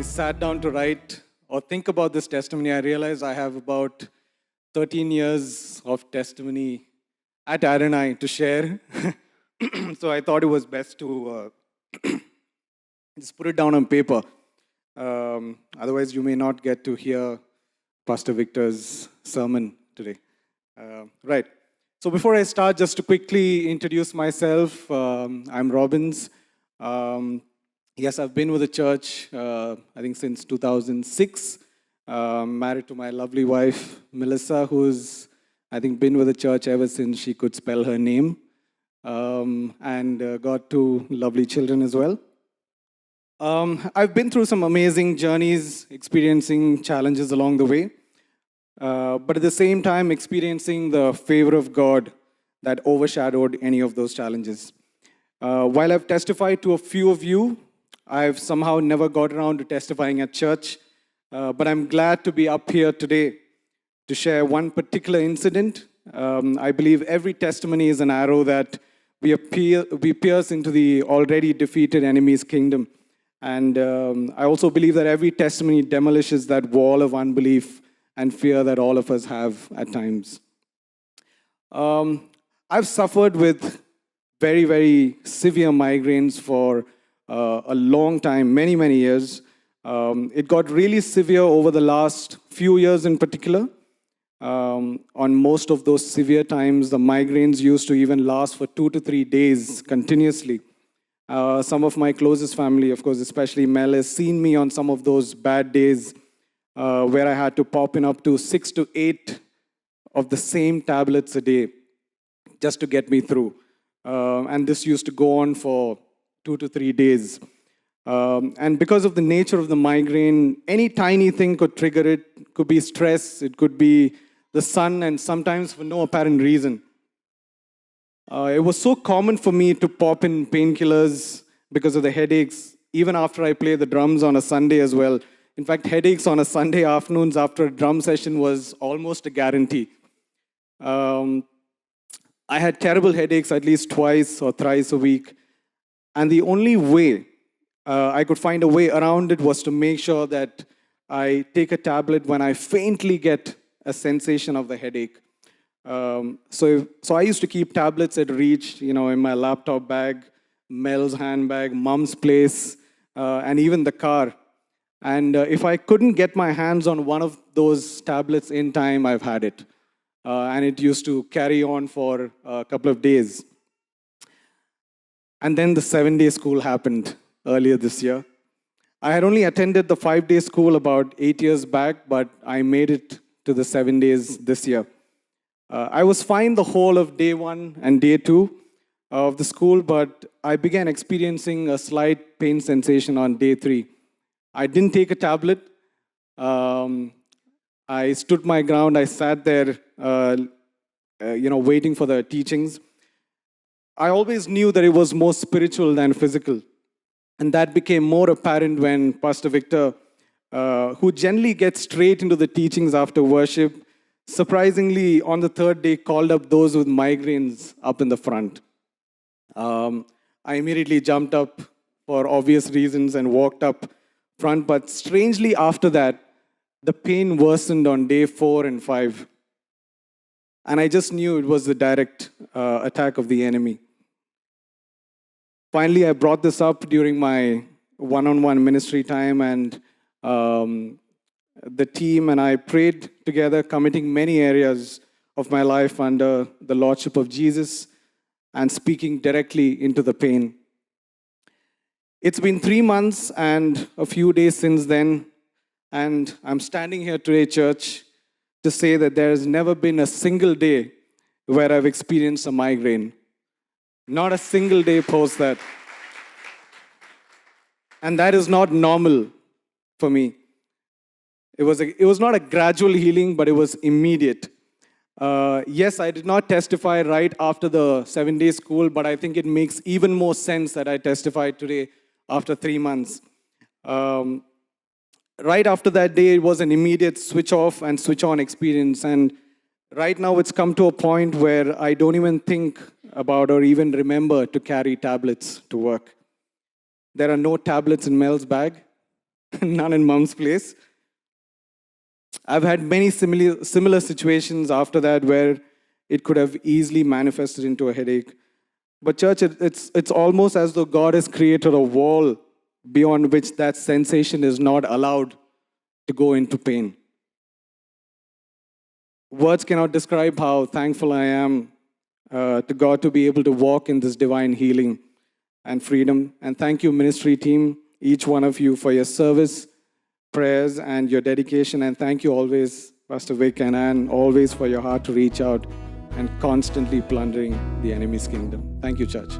sat down to write or think about this testimony, I realized I have about 13 years of testimony at Adonai to share. So I thought it was best to just put it down on paper. Otherwise, you may not get to hear Pastor Victor's sermon today. Right. So before I start, just to quickly introduce myself, I'm Robbins. Yes, I've been with the church, I think since 2006. Married to my lovely wife, Melissa, who's, I think, been with the church ever since she could spell her name. And got two lovely children as well. I've been through some amazing journeys, experiencing challenges along the way. But at the same time, experiencing the favor of God that overshadowed any of those challenges. While I've testified to a few of you, I've somehow never got around to testifying at church, but I'm glad to be up here today to share one particular incident. I believe every testimony is an arrow that we pierce into the already defeated enemy's kingdom. And I also believe that every testimony demolishes that wall of unbelief and fear that all of us have at times. I've suffered with very, very severe migraines for a long time, many, many years. It got really severe over the last few years in particular. On most of those severe times, the migraines used to even last for 2 to 3 days continuously. Some of my closest family, of course, especially Mel, has seen me on some of those bad days where I had to pop in up to 6 to 8 of the same tablets a day just to get me through. And this used to go on for 2 to 3 days. And because of the nature of the migraine, any tiny thing could trigger it. It could be stress, it could be the sun, and sometimes for no apparent reason. It was so common for me to pop in painkillers because of the headaches, even after I play the drums on a Sunday as well. In fact, headaches on a Sunday afternoons after a drum session was almost a guarantee. I had terrible headaches at least twice or thrice a week. And the only way I could find a way around it was to make sure that I take a tablet when I faintly get a sensation of the headache. So I used to keep tablets at reach, in my laptop bag, Mel's handbag, Mom's place, and even the car. And if I couldn't get my hands on one of those tablets in time, I've had it. And it used to carry on for a couple of days. And then the 7-day school happened earlier this year. I had only attended the 5-day school about 8 years back, but I made it to the 7 days this year. I was fine the whole of day 1 and day 2 of the school, but I began experiencing a slight pain sensation on day 3. I didn't take a tablet. I stood my ground. I sat there, waiting for the teachings. I always knew that it was more spiritual than physical. And that became more apparent when Pastor Victor, who generally gets straight into the teachings after worship, surprisingly, on the 3rd day, called up those with migraines up in the front. I immediately jumped up for obvious reasons and walked up front. But strangely, after that, the pain worsened on day 4 and 5. And I just knew it was the direct attack of the enemy. Finally, I brought this up during my one-on-one ministry time, and the team and I prayed together, committing many areas of my life under the Lordship of Jesus and speaking directly into the pain. It's been 3 months and a few days since then, and I'm standing here today, church, to say that there has never been a single day where I've experienced a migraine. Not a single day post that. And that is not normal for me. It was not a gradual healing, but it was immediate. Yes, I did not testify right after the 7-day school, but I think it makes even more sense that I testified today after 3 months. Right after that day, it was an immediate switch off and switch on experience. And right now, it's come to a point where I don't even think about or even remember to carry tablets to work. There are no tablets in Mel's bag. none in mom's place. I've had many similar situations after that where it could have easily manifested into a headache. But church, it's almost as though God has created a wall beyond which that sensation is not allowed to go into pain. Words cannot describe how thankful I am to God to be able to walk in this divine healing and freedom. And thank you, ministry team, each one of you, for your service, prayers, and your dedication. And thank you always, Pastor Vic and Ann, always for your heart to reach out and constantly plundering the enemy's kingdom. Thank you, church.